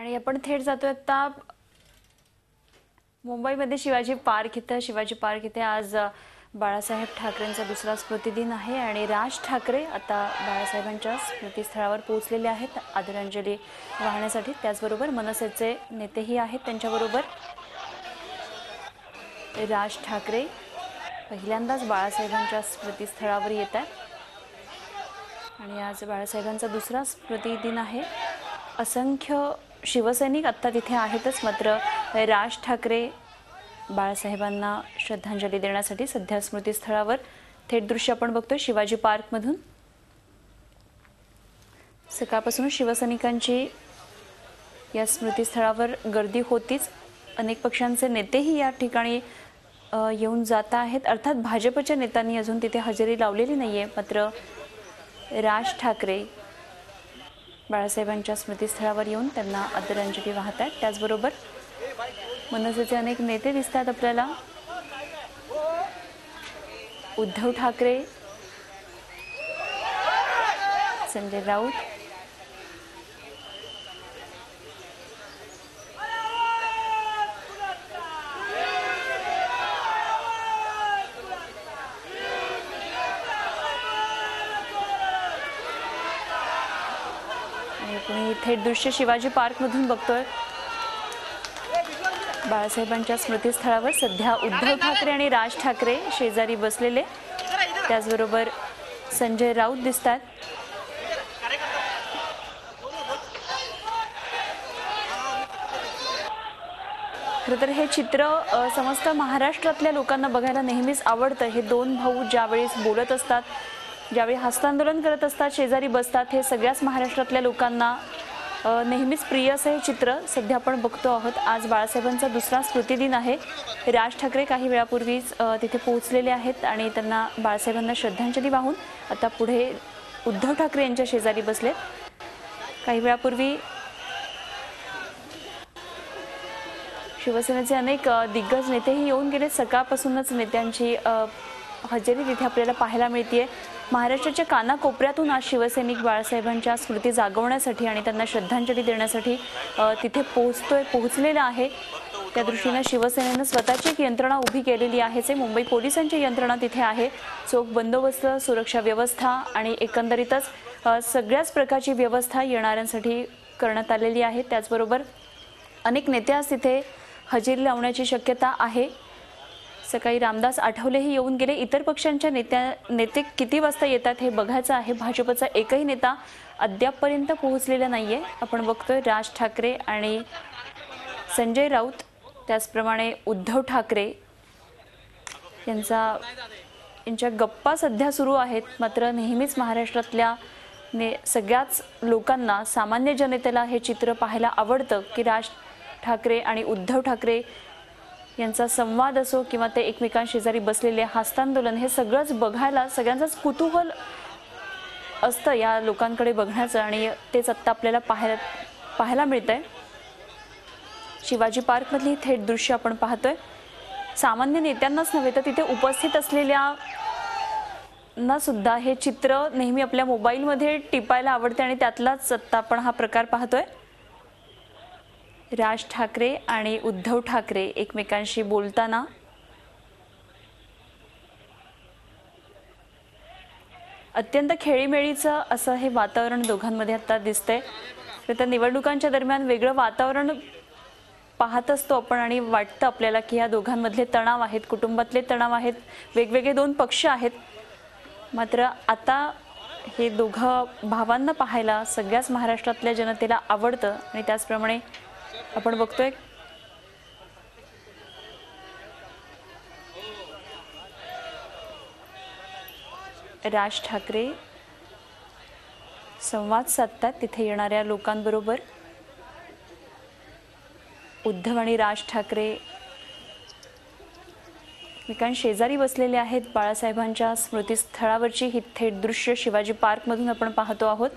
आणि आपण थेट जातोय आता मुंबईमध्ये शिवाजी पार्क इथे. शिवाजी पार्क इथे आज बाळासाहेब ठाकरेंचा दुसरा स्मृतिदिन आहे आणि राज ठाकरे आता बाळासाहेबांच्या स्मृतीस्थळावर पोहोचलेले आहेत आदरांजली वाहण्यासाठी. त्याचबरोबर मनसेचे नेतेही आहेत त्यांच्याबरोबर. राज ठाकरे पहिल्यांदाच बाळासाहेबांच्या स्मृतीस्थळावर येत आहेत आणि आज बाळासाहेबांचा दुसरा स्मृतिदिन आहे. असंख्य शिवसैनिक आत्ता तिथे आहेतच, मात्र राज ठाकरे बाळासाहेबांना श्रद्धांजली देण्यासाठी सध्या स्मृतीस्थळावर. थेट दृश्य आपण बघतोय शिवाजी पार्कमधून. सकाळपासून शिवसैनिकांची या स्मृतीस्थळावर गर्दी होतीच. अनेक पक्षांचे नेतेही या ठिकाणी येऊन जात आहेत. अर्थात भाजपच्या नेत्यांनी अजून तिथे हजेरी लावलेली नाहीये, मात्र राज ठाकरे बाळासाहेबांच्या स्मृतीस्थळावर येऊन त्यांना आदरांजली वाहत आहेत. त्याचबरोबर मनसेचे अनेक नेते दिसतात आपल्याला. उद्धव ठाकरे, संजय राऊत, आपण थेट दृश्य शिवाजी पार्कमधून बघतोय. बाळासाहेबांच्या स्मृतीस्थळावर सध्या उद्धव ठाकरे आणि राज ठाकरे शेजारी बसलेले. त्याचबरोबर संजय राऊत दिसतात. खरं तर हे चित्र समस्त महाराष्ट्रातल्या लोकांना बघायला नेहमीच आवडतं. हे दोन भाऊ ज्यावेळेस बोलत असतात, ज्यावेळी हस्तांदोलन करत असतात, शेजारी बसतात, हे सगळ्याच महाराष्ट्रातल्या लोकांना नेहमीच प्रिय असं हे चित्र सध्या आपण बघतो आहोत. आज बाळासाहेबांचा दुसरा स्मृतिदिन आहे. राज ठाकरे काही वेळापूर्वीच तिथे पोहोचलेले आहेत आणि त्यांना बाळासाहेबांना श्रद्धांजली वाहून आता पुढे उद्धव ठाकरे यांच्या शेजारी बसलेत. काही वेळापूर्वी शिवसेनेचे अनेक दिग्गज नेतेही येऊन गेले. सकाळपासूनच नेत्यांची हजेरी तिथे आपल्याला पाहायला मिळते. महाराष्ट्राच्या कानाकोपऱ्यातून आज शिवसैनिक बाळासाहेबांच्या स्मृती जागवण्यासाठी आणि त्यांना श्रद्धांजली देण्यासाठी तिथे पोहोचलेला आहे. त्या दृष्टीने शिवसेनेनं स्वतःची एक यंत्रणा उभी केलेली आहे. मुंबई पोलिसांची यंत्रणा तिथे आहे. चोख बंदोबस्त, सुरक्षा व्यवस्था आणि एकंदरीतच सगळ्याच प्रकारची व्यवस्था येणाऱ्यांसाठी करण्यात आलेली आहे. त्याचबरोबर अनेक नेते आज तिथे हजेरी लावण्याची शक्यता आहे. सकाळी रामदास आठवलेही येऊन गेले. इतर पक्षांच्या नेते किती वाजता येतात हे बघायचं आहे. भाजपचा एकही नेता अद्यापपर्यंत पोहोचलेला नाहीये. आपण बघतोय राज ठाकरे आणि संजय राऊत, त्याचप्रमाणे उद्धव ठाकरे यांच्या गप्पा सध्या सुरू आहेत. मात्र नेहमीच महाराष्ट्रातल्या सगळ्याच लोकांना, सामान्य जनतेला हे चित्र पाहायला आवडतं की राज ठाकरे आणि उद्धव ठाकरे यांचा संवाद असो किंवा ते एकमेकांशेजारी बसलेले हस्तांदोलन, हे सगळंच बघायला सगळ्यांचंच कुतूहल असतं या लोकांकडे बघण्याचं आणि तेच आत्ता आपल्याला पाहायला मिळतंय. शिवाजी पार्कमधली थेट दृश्य आपण पाहतोय. सामान्य नेत्यांनाच नव्हे तर तिथे उपस्थित असलेल्या ना सुद्धा हे चित्र नेहमी आपल्या मोबाईलमध्ये टिपायला आवडते आणि त्यातलाच आत्ता आपण हा प्रकार पाहतोय. राज ठाकरे आणि उद्धव ठाकरे एकमेकांशी बोलताना. अत्यंत खेळीमेळीचं असं हे वातावरण दोघांमध्ये आता दिसतंय. तर निवडणुकांच्या दरम्यान वेगळं वातावरण पाहत असतो आपण आणि वाटतं आपल्याला की या दोघांमधले तणाव आहेत, कुटुंबातले तणाव आहेत, वेगवेगळे दोन पक्ष आहेत. मात्र आता हे दोघं भावांना पाहायला सगळ्याच महाराष्ट्रातल्या जनतेला आवडतं आणि त्याचप्रमाणे आपण बघतोय राज ठाकरे संवाद साधतात तिथे येणाऱ्या लोकांबरोबर. उद्धव आणि राज ठाकरे एकमेकांशेजारी बसलेले आहेत. बाळासाहेबांच्या स्मृतीस्थळावरची ही थेट दृश्य शिवाजी पार्कमधून आपण पाहतो आहोत.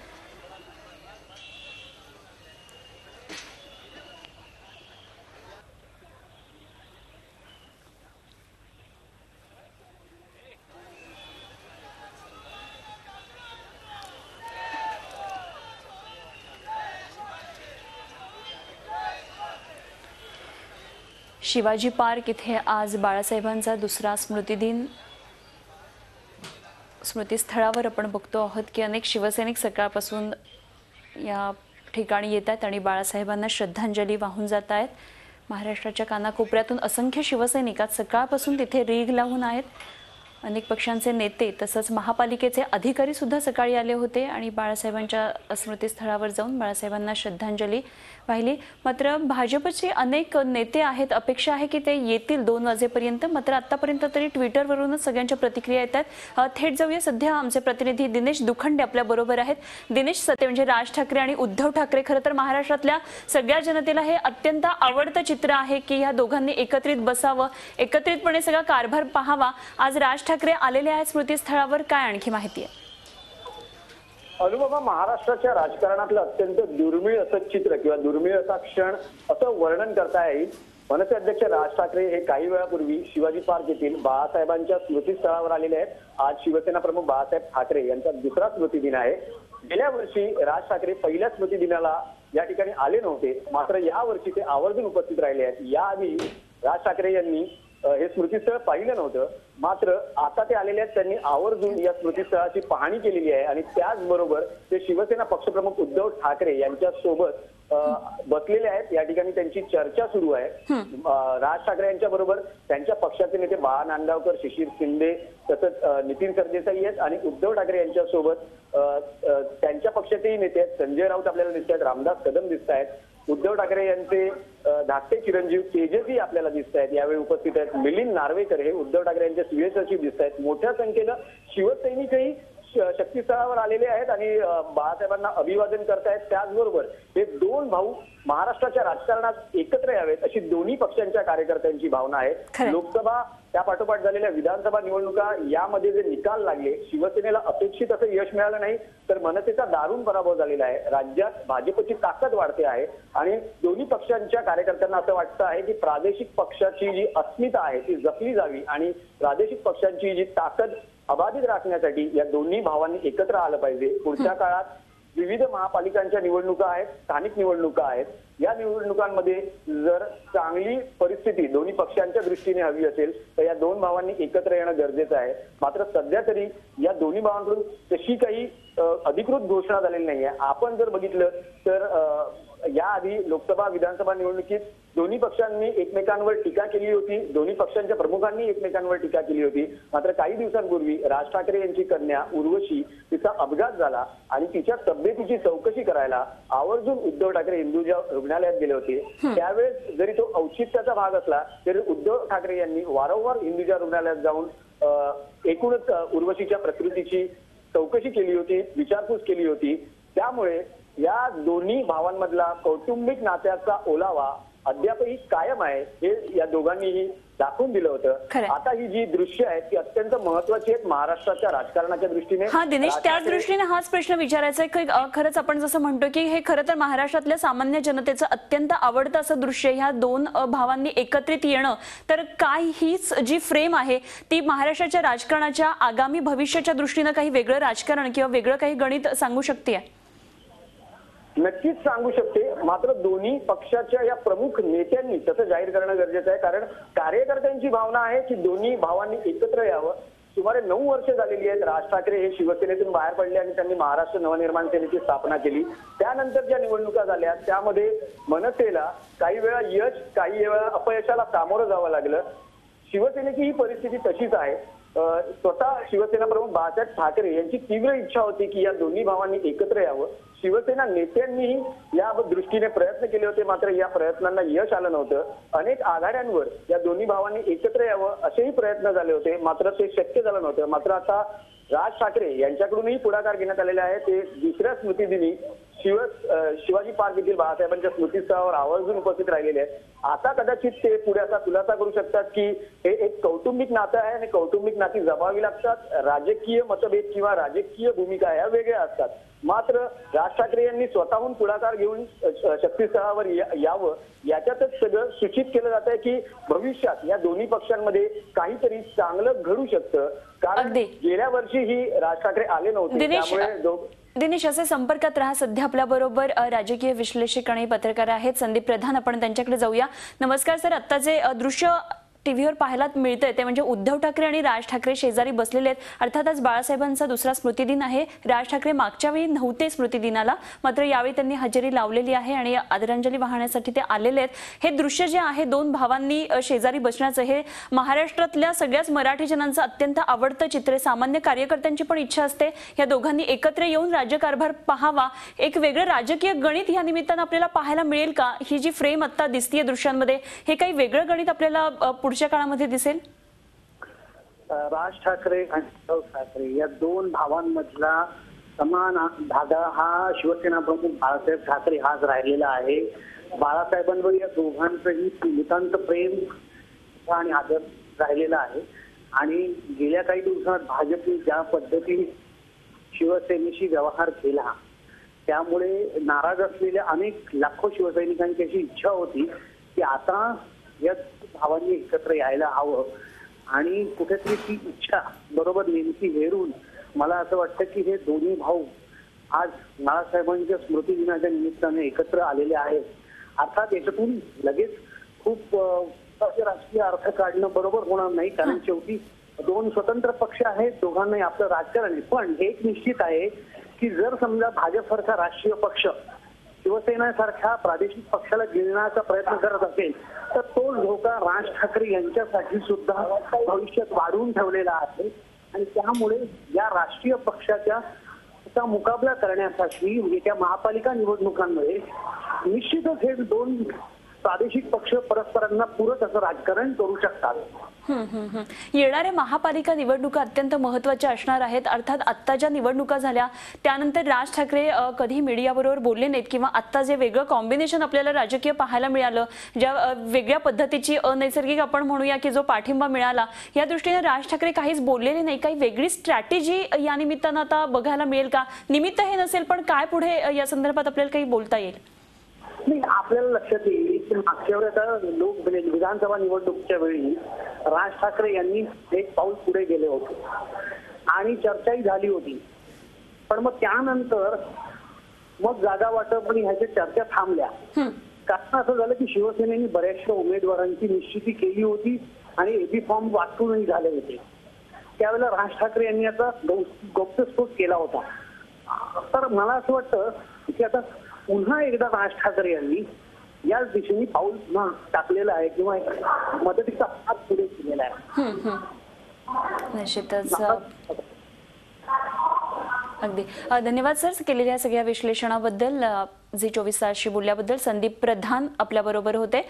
शिवाजी पार्क इथे आज बाळासाहेबांचा दुसरा स्मृतिदिन स्मृतिस्थळावर आपण बघतो आहोत की अनेक शिवसैनिक सकाळपासून या ठिकाणी येतात आणि बाळासाहेबांना श्रद्धांजली वाहून जात आहेत। महाराष्ट्राच्या कानाकोपऱ्यातून असंख्य शिवसैनिक आज सकाळपासून तिथे रीघ लावून आहेत। अनेक पक्षांचे नेते तसंच महापालिकेचे अधिकारी सुद्धा सकाळी आले होते आणि बाळासाहेबांच्या स्मृतिस्थळावर जाऊन बाळासाहेबांना श्रद्धांजली वाहिली। मात्र भाजपचे अनेक नेते आहेत, अपेक्षा आहे की ते येतील 2 वाजेपर्यंत, मात्र आतापर्यंत तरी ट्विटरवरूनच सगळ्यांच्या प्रतिक्रिया येतात। थेट जाऊया, सध्या आमचे प्रतिनिधी दिनेश दुखंडे आपल्या बरोबर आहेत। दिनेश, सत्य म्हणजे राज ठाकरे आणि उद्धव ठाकरे खरं तर महाराष्ट्रातल्या सगळ्या जनतेला हे अत्यंत आवडतं चित्र आहे की ह्या दोघांनी एकत्रित बसावं, एकत्रितपणे सगळा कारभार पाहावा। आज राज ठाकरे आलेले आहेत स्मृतिस्थळावर, काय आणखी माहिती आहे? अनुपमा, महाराष्ट्राच्या राजकारणातलं अत्यंत दुर्मिळ असं चित्र किंवा दुर्मिळ असा क्षण असं वर्णन करता येईल। मनसे अध्यक्ष राज ठाकरे हे काही वेळापूर्वी शिवाजी पार्क येथील बाळासाहेबांच्या स्मृतिस्थळावर आलेले आहेत। आज शिवसेना प्रमुख बाळासाहेब ठाकरे यांचा दुसरा स्मृतिदिन आहे। गेल्या वर्षी राज ठाकरे पहिल्या स्मृतिदिनाला या ठिकाणी आले नव्हते, मात्र या वर्षी ते आवर्जून उपस्थित राहिले आहेत। याआधी राज ठाकरे यांनी हे स्मृतिस्थळ पाहिलं नव्हतं, मात्र आता ते आलेले आहेत। त्यांनी आवर्जून या स्मृतिस्थळाची पाहणी केलेली आहे आणि त्याचबरोबर ते शिवसेना पक्षप्रमुख उद्धव ठाकरे यांच्या सोबत बसलेले आहेत। या ठिकाणी त्यांची चर्चा सुरू आहे। राज ठाकरे यांच्या बरोबर त्यांच्या पक्षाचे नेते बाळा नांदगावकर, शिशिर शिंदे तसंच नितीन सरदेसाई आहेत आणि उद्धव ठाकरे यांच्या सोबत त्यांच्या पक्षाचेही नेते आहेत। संजय राऊत आपल्याला दिसत आहेत, रामदास कदम दिसत आहेत, उद्धव ठाकरे यांचे धाकटे चिरंजीव तेजसही आपल्याला दिसत आहेत यावेळी उपस्थित आहेत। मिलिंद नार्वेकर हे उद्धव ठाकरे यांचे सुविध सचिव दिसत आहेत। मोठ्या संख्येनं शिवसैनिकही शक्तीस्थळावर आलेले आहेत आणि बाळासाहेबांना अभिवादन करतायत। त्याचबरोबर हे 2 भाऊ महाराष्ट्राच्या राजकारणात एकत्र यावेत अशी दोन्ही पक्षांच्या कार्यकर्त्यांची भावना आहे। लोकसभा त्या पाठोपाठ झालेल्या विधानसभा निवडणुका यामध्ये जे निकाल लागले, शिवसेनेला अपेक्षित असं यश मिळालं नाही, तर मनसेचा दारुण पराभव झालेला आहे। राज्यात भाजपची ताकद वाढते आहे आणि दोन्ही पक्षांच्या कार्यकर्त्यांना असं वाटतं आहे की प्रादेशिक पक्षाची जी अस्मिता आहे ती जपली जावी आणि प्रादेशिक पक्षांची जी ताकद अबाधित राखण्यासाठी या दोन्ही भावांनी एकत्र आलं पाहिजे। पुढच्या काळात विविध महापालिकांच्या निवडणुका आहेत, स्थानिक निवडणुका आहेत। या निवडणुकांमध्ये जर चांगली परिस्थिती दोन्ही पक्षांच्या दृष्टीने हवी असेल तर या 2 भावांनी एकत्र येणं गरजेचं आहे। मात्र सध्या तरी या दोन्ही भावांकडून तशी काही अधिकृत घोषणा झालेली नाहीये। आपण जर बघितलं तर याआधी लोकसभा विधानसभा निवडणुकीत दोन्ही पक्षांनी एकमेकांवर टीका केली होती, दोन्ही पक्षांच्या प्रमुखांनी एकमेकांवर टीका केली होती। मात्र काही दिवसांपूर्वी राज ठाकरे यांची कन्या उर्वशी तिचा अपघात झाला आणि तिच्या तब्येतीची चौकशी करायला आवर्जून उद्धव ठाकरे हिंदुजा रुग्णालयात गेले होते। त्यावेळेस जरी तो औचित्याचा भाग असला तरी उद्धव ठाकरे यांनी वारंवार हिंदुजा रुग्णालयात जाऊन एकूणच उर्वशीच्या प्रकृतीची चौकशी केली होती, विचारपूस केली होती। त्यामुळे या दोन्ही भावांमधला कौटुंबिक नात्याचा ओलावा अद्यापही कायम आहे हे या दोघांनीही दाखवून दिलं होतं। आता ही जी दृश्य आहेत ती अत्यंत महत्वाची आहेत महाराष्ट्राच्या राजकारणाच्या दृष्टीने। हा दिनेश, त्याच दृष्टीने हाच प्रश्न विचारायचा आहे की खरंच आपण जसं म्हणतो की हे खरं तर महाराष्ट्रातल्या सामान्य जनतेचं अत्यंत आवडतं असं दृश्य ह्या 2 भावांनी एकत्रित येणं, तर काय हीच जी फ्रेम आहे ती महाराष्ट्राच्या राजकारणाच्या आगामी भविष्याच्या दृष्टीने काही वेगळं राजकारण किंवा वेगळं काही गणित सांगू शकते? नक्कीच सांगू शकते, मात्र दोन्ही पक्षाच्या या प्रमुख नेत्यांनी तसं जाहीर करणं गरजेचं आहे। कारण कार्यकर्त्यांची भावना आहे की दोन्ही भावांनी एकत्र यावं। सुमारे 9 वर्ष झालेली आहेत राज ठाकरे हे शिवसेनेतून बाहेर पडले आणि त्यांनी महाराष्ट्र नवनिर्माण सेनेची स्थापना केली। त्यानंतर ज्या निवडणुका झाल्या त्यामध्ये मनसेला काही वेळा यश, काही वेळा अपयशाला सामोरं जावं लागलं। शिवसेनेची ही परिस्थिती तशीच आहे। स्वतः शिवसेना प्रमुख बाळासाहेब ठाकरे यांची तीव्र इच्छा होती की या दोन्ही भावांनी एकत्र यावं। शिवसेना नेत्यांनीही या दृष्टीने प्रयत्न केले होते, मात्र या प्रयत्नांना यश आलं नव्हतं। अनेक आघाड्यांवर या दोन्ही भावांनी एकत्र यावं असेही प्रयत्न झाले होते, मात्र ते शक्य झालं नव्हतं। मात्र आता राज ठाकरे यांच्याकडूनही पुढाकार घेण्यात आलेला आहे। ते दुसऱ्या स्मृतिदिनी शिवाजी पार्क येथील बाळासाहेबांच्या स्मृतिस्थळावर आवर्जून उपस्थित राहिलेले आहेत। आता कदाचित ते पुढे असा खुलासा करू शकतात की हे एक कौटुंबिक नातं आहे आणि कौटुंबिक नाती जपावी लागतात। राजकीय मतभेद किंवा राजकीय भूमिका या वेगळ्या असतात। मात्र राज ठाकरे यांनी स्वतःहून पुढाकार घेऊन शक्तीस्थळावर यावं याच्यातच सगळं सूचित केलं जात आहे की भविष्यात या दोन्ही पक्षांमध्ये काहीतरी चांगलं घडू शकतं। कारण गेल्या वर्षी ही राज ठाकरे आले नव्हते, त्यामुळे दिनेश, असे संपर्कात राहा. सध्या आपल्याबरोबर राजकीय विश्लेषक आणि पत्रकार आहेत संदीप प्रधान. आपण त्यांच्याकडे जाऊया. नमस्कार सर. आता जे दृश्य टीव्हीवर पाहायला मिळतंय ते म्हणजे उद्धव ठाकरे आणि राज ठाकरे शेजारी बसलेले आहेत. अर्थात आज बाळासाहेबांचा दुसरा स्मृतिदिन आहे. राज ठाकरे मागच्या वेळी नव्हते स्मृतिदिनाला, मात्र यावेळी त्यांनी हजेरी लावलेली आहे आणि आदरांजली वाहण्यासाठी ते आलेले आहेत. हे दृश्य जे आहे दोन भावांनी शेजारी बसण्याचं, हे महाराष्ट्रातल्या सगळ्याच मराठी जनांचं अत्यंत आवडतं चित्र आहे. सामान्य कार्यकर्त्यांची पण इच्छा असते या दोघांनी एकत्र येऊन राज्यकारभार पाहावा. एक वेगळं राजकीय गणित या निमित्तानं आपल्याला पाहायला मिळेल का? ही जी फ्रेम आता दिसतीये दृश्यांमध्ये, हे काही वेगळं गणित आपल्याला पुढच्या काळामध्ये दिसेल? राज ठाकरे आणि उद्धव ठाकरे या दोन भावांमधला समान धागा हा शिवसेना प्रमुख बाळासाहेब ठाकरे हाच राहिलेला आहे. बाळासाहेबांवर या दोघांचंही नितांत प्रेम आणि आदर राहिलेला आहे. आणि गेल्या काही दिवसात भाजपने ज्या पद्धतीने शिवसेनेशी व्यवहार केला, त्यामुळे नाराज असलेल्या अनेक लाखो शिवसैनिकांची अशी इच्छा होती की आता या भावांनी एकत्र यायला हवं. आणि कुठेतरी ती इच्छा बरोबर नेमकी हेरून मला असं वाटतं की हे दोन्ही भाऊ आज बाळासाहेबांच्या स्मृतिदिनाच्या निमित्ताने एकत्र आलेले आहेत. अर्थात याच्यातून लगेच खूप राजकीय अर्थ काढणं बरोबर होणार नाही, कारण शेवटी दोन स्वतंत्र पक्ष आहेत, दोघांनाही आपलं राजकारण आहे. पण हे एक निश्चित आहे की जर समजा भाजपसारखा राष्ट्रीय पक्ष शिवसेना सारख्या प्रादेशिक पक्षाला गिळण्याचा प्रयत्न करत असेल तर तो धोका राज ठाकरे यांच्यासाठी सुद्धा भविष्यात वाढवून ठेवलेला आहे. आणि त्यामुळे या राष्ट्रीय पक्षाच्या मुकाबला करण्यासाठी येत्या महापालिका निवडणुकांमध्ये निश्चितच हे दोन प्रादेशिक पक्ष परस्परांना पूरक असं राजकारण करू शकतात. येणाऱ्या महापालिका निवडणुका अत्यंत महत्त्वाच्या असणार आहेत. अर्थात आत्ता ज्या निवडणुका झाल्या त्यानंतर राज ठाकरे कधी मीडियाबरोबर बोलले नाहीत, किंवा आत्ता जे वेगळं कॉम्बिनेशन आपल्याला राजकीय पाहायला मिळालं, ज्या वेगळ्या पद्धतीची अनैसर्गिक आपण म्हणूया की जो पाठिंबा मिळाला, या दृष्टीने राज ठाकरे काहीच बोललेले नाही. काही वेगळी स्ट्रॅटेजी या निमित्तानं आता बघायला मिळेल का? निमित्त हे नसेल पण काय पुढे या संदर्भात आपल्याला काही बोलता येईल? नाही, आपल्याला लक्षात येईल की मागच्या वेळी आता विधानसभा निवडणुकीच्या वेळी राज ठाकरे यांनी एक पाऊल पुढे गेले होते आणि चर्चाही झाली होती. पण मग त्यानंतर मग जागा वाटप आणि ह्याच्या चर्चा थांबल्या. कारण असं झालं की शिवसेनेने बऱ्याचशा उमेदवारांची निश्चिती केली होती आणि एबी फॉर्म वाटूनही झाले होते. त्यावेळेला राज ठाकरे यांनी आता गौप्यस्फोट केला होता. तर मला असं वाटतं की आता पुन्हा एकदा राज ठाकरे यांनी याच दिशेने पाऊल टाकलेलं आहे किंवा मदतीचा हात पुढे केलेला आहे. निश्चितच. अगदी धन्यवाद सर केलेल्या सगळ्या विश्लेषणाबद्दल. झी24 तासशी बोलल्याबद्दल. संदीप प्रधान आपल्याबरोबर होते.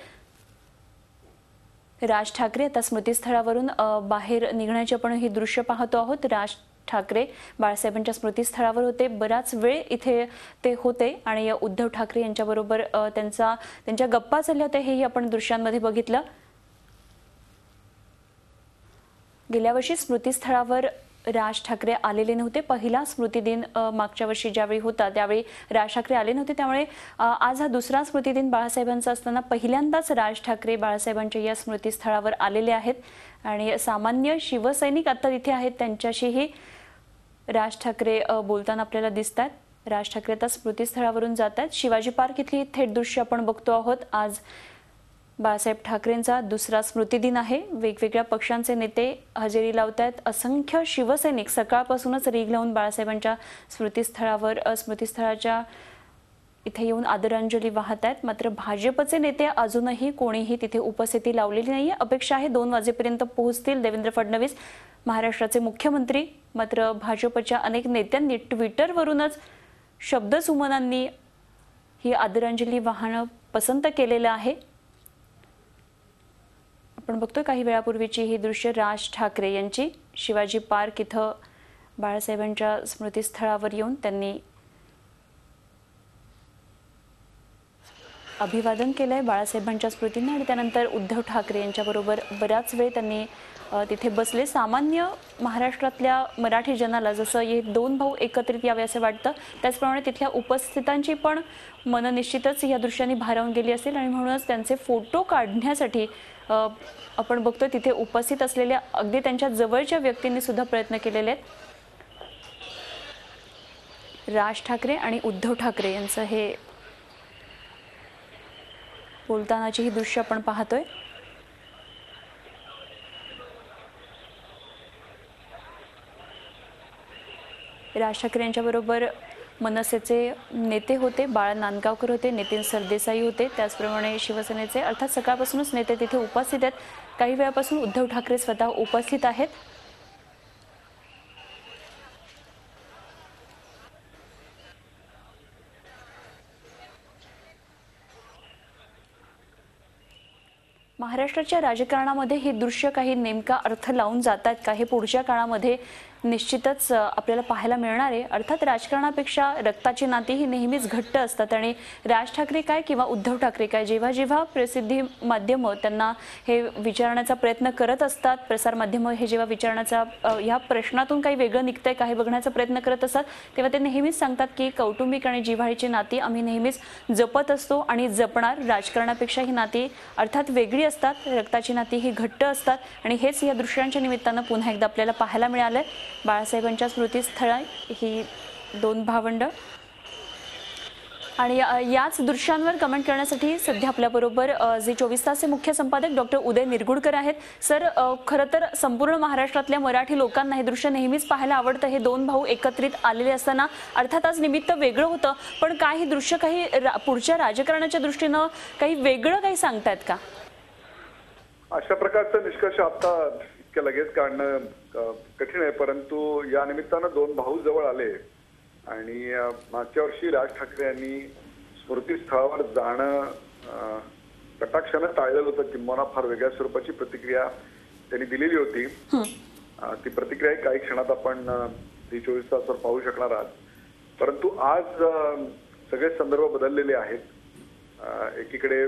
राज ठाकरे आता स्मृतीस्थळावरून बाहेर निघण्याचे आपण ही दृश्य पाहतो आहोत. राज ठाकरे बाळासाहेबांच्या स्मृतीस्थळावर होते, बराच वेळ इथे ते होते आणि उद्धव ठाकरे यांच्याबरोबर त्यांच्या गप्पा चालल्या होत्या, हेही आपण दृश्यांमध्ये बघितलं. गेल्या वर्षी स्मृतीस्थळावर राज ठाकरे आलेले नव्हते. पहिला स्मृतिदिन मागच्या वर्षी ज्यावेळी होता त्यावेळी राज ठाकरे आले नव्हते, त्यामुळे आज हा दुसरा स्मृतिदिन बाळासाहेबांचा असताना पहिल्यांदाच राज ठाकरे बाळासाहेबांच्या या स्मृतीस्थळावर आलेले आहेत. आणि सामान्य शिवसैनिक आता तिथे आहेत, त्यांच्याशीही राज ठाकरे बोलताना आपल्याला दिसतात. राज ठाकरे आता स्मृतीस्थळावरून जात आहेत. शिवाजी पार्क इथली थेट दृश्य आपण बघतो आहोत. आज बाळासाहेब ठाकरेंचा दुसरा स्मृतिदिन आहे. वेगवेगळ्या पक्षांचे नेते हजेरी लावत आहेत. असंख्य शिवसैनिक सकाळपासूनच रीघ लावून बाळासाहेबांच्या स्मृतीस्थळाच्या इथे येऊन आदरांजली वाहत आहेत. मात्र भाजपचे नेते अजूनही कोणीही तिथे उपस्थिती लावलेली नाहीये. अपेक्षा आहे 2 वाजेपर्यंत पोहोचतील देवेंद्र फडणवीस, महाराष्ट्राचे मुख्यमंत्री. मात्र भाजपच्या अनेक नेत्यांनी ट्विटरवरूनच शब्दसुमनांनी ही आदरांजली वाहणं पसंत केलेलं आहे. आपण बघतोय काही वेळापूर्वीची ही दृश्य राज ठाकरे यांची. शिवाजी पार्क इथं बाळासाहेबांच्या स्मृतीस्थळावर येऊन त्यांनी अभिवादन केलंय बाळासाहेबांच्या स्मृतींना आणि त्यानंतर उद्धव ठाकरे यांच्याबरोबर बराच वेळ त्यांनी तिथे बसले. सामान्य महाराष्ट्रातल्या मराठी जनाला जसं हे 2 भाऊ एकत्रित यावे असं वाटतं, त्याचप्रमाणे तिथल्या उपस्थितांची पण मन निश्चितच या दृश्यांनी भारावून गेली असेल आणि म्हणूनच त्यांचे फोटो काढण्यासाठी आपण बघतोय तिथे उपस्थित असलेल्या अगदी त्यांच्या जवळच्या व्यक्तींनी सुद्धा प्रयत्न केलेले आहेत. राज ठाकरे आणि उद्धव ठाकरे यांचं हे बोलतानाची ही दृश्य आपण पाहतोय। राज ठाकरे यांच्याबरोबर मनसेचे नेते होते, बाळा नांदगावकर होते, नितीन सरदेसाई होते, त्याचप्रमाणे शिवसेनेचे अर्थात सकाळपासूनच नेते तिथे उपस्थित आहेत। काही वेळापासून उद्धव ठाकरे स्वतः उपस्थित आहेत। महाराष्ट्राच्या राजकारणामध्ये हे दृश्य काही नेमका अर्थ लावून जातात का, हे पुढच्या काळामध्ये निश्चितच आपल्याला पाहायला मिळणार आहे। अर्थात राजकारणापेक्षा रक्ताची नाती ही नेहमीच घट्ट असतात आणि राज ठाकरे काय किंवा उद्धव ठाकरे काय, जेव्हा जेव्हा प्रसिद्धी माध्यमं त्यांना हे विचारण्याचा प्रयत्न करत असतात, प्रसार माध्यमं हे जेव्हा विचारण्याचा ह्या प्रश्नातून काही वेगळं निघतंय का हे बघण्याचा प्रयत्न करत असतात, तेव्हा ते नेहमीच सांगतात की कौटुंबिक आणि जिव्हाळ्याची नाती आम्ही नेहमीच जपत असतो आणि जपणार। राजकारणापेक्षा ही नाती अर्थात वेगळी असतात, रक्ताची नाती ही घट्ट असतात आणि हेच या दृश्यांच्या निमित्तानं पुन्हा एकदा आपल्याला पाहायला मिळालंय। बाळासाहेबांच्या स्मृतीस्थळी ही दोन भावंड आणि याच दृश्यांवर कमेंट करण्यासाठी सध्या आपल्याबरोबर झी 24 तासचे मुख्य संपादक डॉक्टर उदय निरगुडकर आहेत। सर, खरं तर संपूर्ण महाराष्ट्रातल्या मराठी लोकांना हे दृश्य नेहमीच पाहायला आवडतं, हे दोन भाऊ एकत्रित आलेले असताना अर्थात आज निमित्त वेगळं होतं, पण काय हे दृश्य काही पुढच्या राजकारणाच्या दृष्टीनं काही वेगळं काही सांगतायत का? अशा प्रकारचा निष्कर्ष आता इतक्या लगेच काढणं कठीण आहे, परंतु या निमित्तानं दोन भाऊ जवळ आले आणि मागच्या वर्षी राज ठाकरे यांनी स्मृतीस्थळावर जाणं कटाक्षानं टाळलेलं होतं, किंबहुना फार वेगळ्या स्वरूपाची प्रतिक्रिया त्यांनी दिलेली होती। ती प्रतिक्रिया काही क्षणात आपण झी 24 तासवर पाहू शकणार आहात, परंतु आज सगळे संदर्भ बदललेले आहेत। एकीकडे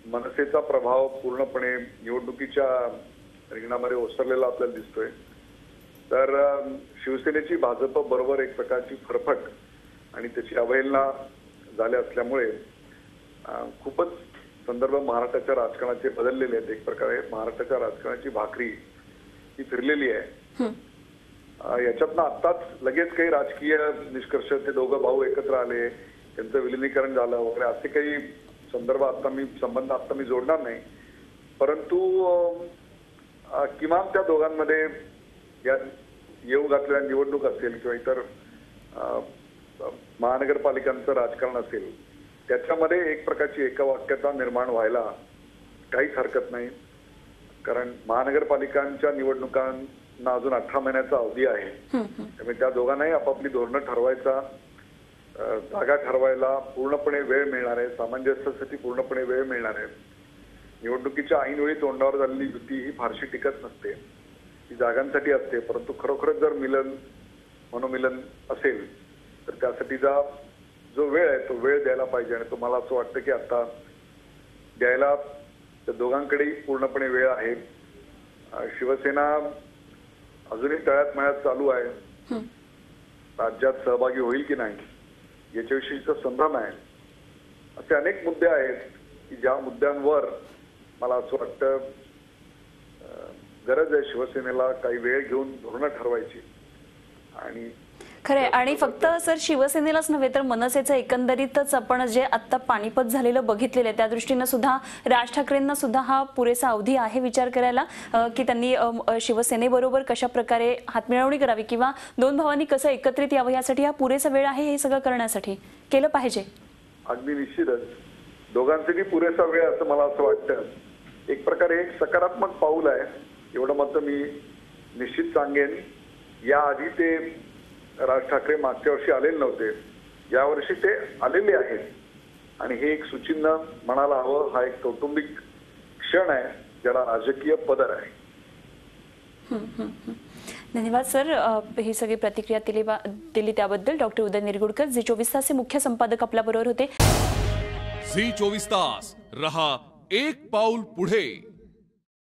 मनसेचा प्रभाव पूर्णपणे निवडणुकीच्या रिंगणामध्ये ओसरलेला आपल्याला दिसतोय, तर शिवसेनेची भाजप बरोबर एक प्रकारची फरफट आणि त्याची अवहेलना झाली असल्यामुळे खूपच संदर्भ महाराष्ट्राच्या राजकारणाचे बदललेले आहेत। एक प्रकारे महाराष्ट्राच्या राजकारणाची भाकरी ही फिरलेली आहे। याच्यातनं आत्ताच लगेच काही राजकीय निष्कर्ष, ते दोघं भाऊ एकत्र आले, त्यांचं विलिनीकरण झालं वगैरे असे काही संदर्भ संबंध आता मी जोडणार नाही, परंतु किमान त्या दोघांमध्ये या येऊ घातलेल्या निवडणूक असेल किंवा इतर महानगरपालिकांचं राजकारण असेल, त्याच्यामध्ये एक प्रकारची एकवाक्यता निर्माण व्हायला काहीच हरकत नाही, कारण महानगरपालिकांच्या निवडणुकांना अजून 18 महिन्याचा अवधी आहे। त्यामुळे त्या दोघांनाही आपापली धोरणं ठरवायचा, जागा ठरवायला पूर्णपणे वेळ मिळणार आहे, सामंजस्यासाठी पूर्णपणे वेळ मिळणार आहे। निवडणुकीच्या ऐनवेळी तोंडावर झालेली युती ही फारशी टिकत नसते, ती जागांसाठी असते, परंतु खरोखरच जर मनोमिलन असेल तर त्यासाठीचा जो वेळ आहे तो वेळ द्यायला पाहिजे आणि तो मला असं वाटतं की आता द्यायला त्या दोघांकडेही पूर्णपणे वेळ आहे। शिवसेना अजूनही तळ्यात मळ्यात चालू आहे, राज्यात सहभागी होईल की नाही याच्याविषयीचा संभ्रम आहे। असे अनेक मुद्दे आहेत की ज्या मुद्द्यांवर मला असं वाटतं गरज आहे शिवसेनेला काही वेळ घेऊन धोरणं ठरवायची। आणि खरे आणि फक्त सर शिवसेनेलाच नव्हे तर मनसेचं एकंदरीतच आपण जे आता पाणीपत झालेलं बघितलेलं आहे त्या दृष्टीनं सुद्धा राज ठाकरेंना सुद्धा हा पुरेसा अवधी आहे विचार करायला की त्यांनी शिवसेनेबरोबर कशा प्रकारे हातमिळवणी करावी किंवा दोन भावांनी कसं एकत्रित यावं यासाठी हा पुरेसा वेळ आहे हे सगळं करण्यासाठी केलं पाहिजे। अगदी निश्चितच दोघांसाठी पुरेसा वेळ असं मला असं वाटतं। एक प्रकारे एक सकारात्मक पाऊल आहे एवढं मत मी निश्चित सांगेन। याआधी ते राज ठाकरे मागच्या वर्षी आलेले नव्हते, यावर्षी ते आलेले आहेत आणि हे एक सुचिन्ह म्हणायला हवं। हा एक कौटुंबिक क्षण आहे ज्याला राजकीय पदर आहे। धन्यवाद सर, ही सगळी प्रतिक्रिया दिली त्याबद्दल। डॉक्टर उदय निरगुडकर झी 24 तासचे मुख्य संपादक आपल्या बरोबर होते। झी 24 तास रहा एक पाऊल पुढे।